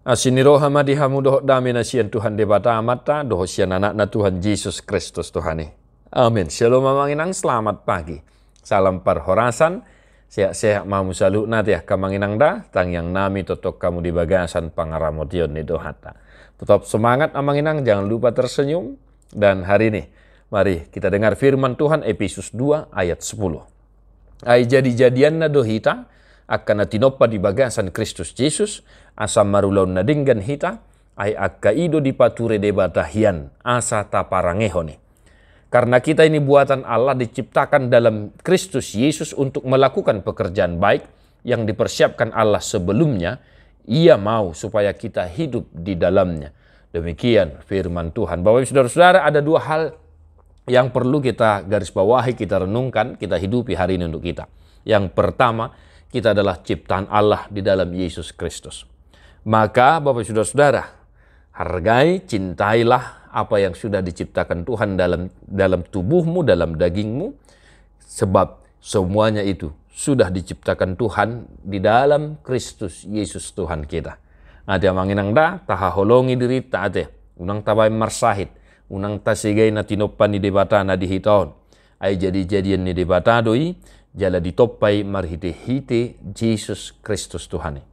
Asiniroha madihamu dohok dami na siyan Tuhan debata amata dohok siyan anak na Tuhan Yesus Kristus Tuhani. Amin. Shalom mamanginang, selamat pagi. Salam parhorasan. Sehat-sehat mamu salu nati ya kamanginang da tang yang nami totok kamu di bagasan pangaramotion ni dohata. Tetap semangat amanginang, jangan lupa tersenyum. Dan hari ini mari kita dengar firman Tuhan Efesus 2 ayat 10. Ai jadi-jadian na dohita akan tinoppa di bagasan Kristus Yesus asam marulaun na dinggan hita ai akka ido di pature debatahian asa taparangehoni. Karena kita ini buatan Allah diciptakan dalam Kristus Yesus untuk melakukan pekerjaan baik yang dipersiapkan Allah sebelumnya, Ia mau supaya kita hidup di dalamnya. Demikian firman Tuhan. Bapak Ibu Saudara-saudara, ada dua hal yang perlu kita garis bawahi, kita renungkan, kita hidupi hari ini untuk kita. Yang pertama, kita adalah ciptaan Allah di dalam Yesus Kristus. Maka Bapak Ibu Saudara-saudara, hargai, cintailah apa yang sudah diciptakan Tuhan dalam tubuhmu, dalam dagingmu, sebab semuanya itu sudah diciptakan Tuhan di dalam Kristus Yesus Tuhan kita. Ada manginang da tahaholongi diri taate unang tabay marsahit unang tasigay na tinoppan ni debata na dihitaon ay jadi-jadian ni debata doi jala ditopay marhite-hite Yesus Kristus Tuhan.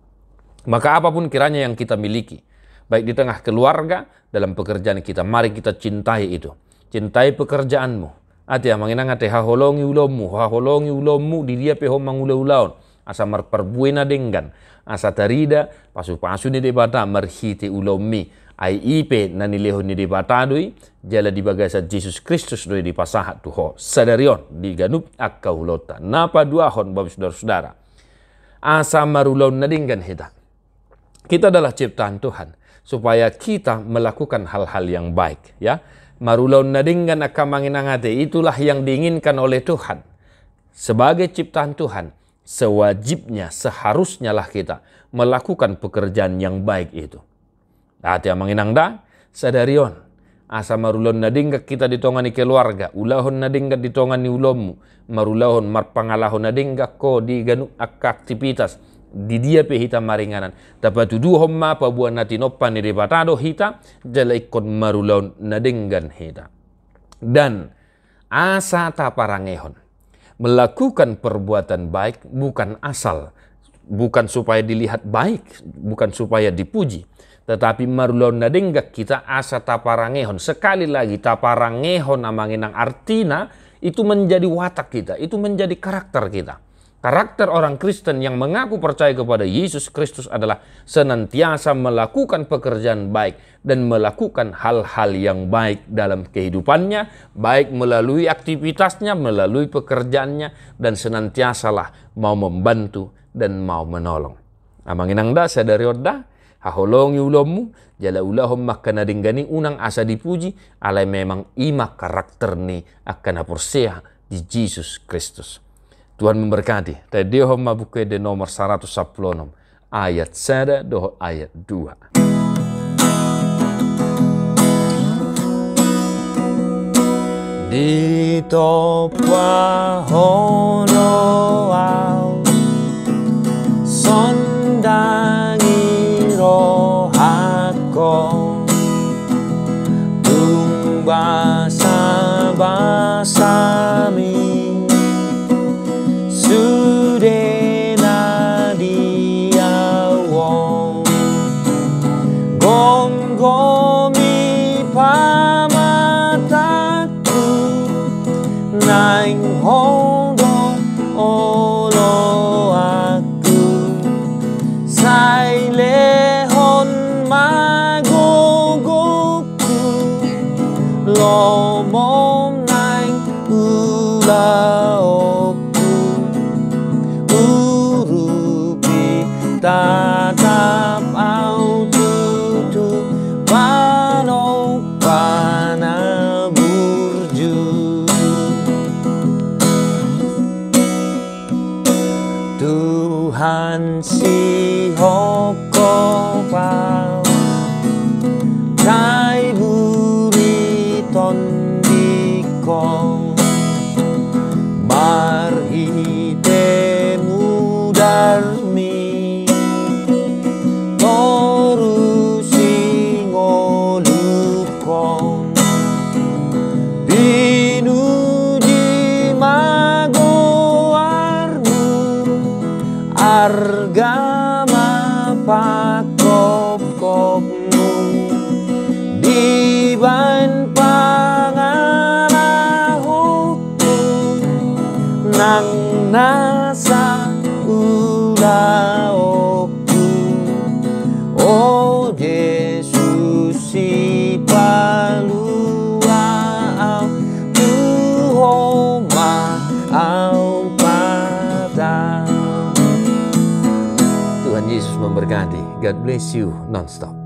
Maka apapun kiranya yang kita miliki, baik di tengah keluarga, dalam pekerjaan kita, mari kita cintai itu. Cintai pekerjaanmu. Ati manginang ate haholongi ulommu di dia peho mangula-ulaon. Asa marperbuena denggan. Asa tarida pasu-pasu ni debata marhite ulommi. Ai ipe nanileho ni debata doi jala di bagasa Yesus Kristus doi di pasahat tuho. Sadarion di ganup akkaulota. Napa duahon bapak saudara-saudara. Asa marulaun na denggan hita. Kita adalah ciptaan Tuhan supaya kita melakukan hal-hal yang baik, ya. Marulaun na denggan akamanginangate, itulah yang diinginkan oleh Tuhan. Sebagai ciptaan Tuhan, sewajibnya, seharusnya lah kita melakukan pekerjaan yang baik itu. Ati amanginang da, sadarion. Asa marulaun na denggan kita ditongani keluarga, ulahon na denggan ditongani ulommu, marulahon marpangalahon na denggan ko di ganu aktivitas. Di dia pe hita maringanan. Dapat tuduh homma pabuan natin opan ni debatado hita jala ikon marulaun na denggan hita. Dan asa taparangehon. Melakukan perbuatan baik bukan asal. Bukan supaya dilihat baik. Bukan supaya dipuji. Tetapi marulaun na denggan kita asa taparangehon. Sekali lagi taparangehon amanginang artina itu menjadi watak kita. Itu menjadi karakter kita. Karakter orang Kristen yang mengaku percaya kepada Yesus Kristus adalah senantiasa melakukan pekerjaan baik dan melakukan hal-hal yang baik dalam kehidupannya, baik melalui aktivitasnya, melalui pekerjaannya, dan senantiasalah mau membantu dan mau menolong. Amanginang da sadari odda, haholongi ulommu, jala ulahom makana dinggani unang asa dipuji, alay memang ima karakter ni akan aporsea di Yesus Kristus. Tuhan memberkati. Tadi homma buku de nomor 116 ayat 1 doh ayat 2. Di topwa hono au sondangi rohako tumba sabasami Sudena diawong gonggomi pamataku naing hondo olo aku sailehon magogoku lomong naing ulao tatap au tutu pano pana burju Tuhan si hoko pau kai buri tondiko marhite muda armi torusi ngolukon binuji magoarmu argama pakop-kopmu diban pangalahokku nang nasa ulaokku oh Yesus si paluau tuhoma au padam. Tuhan Yesus memberkati. God bless you nonstop.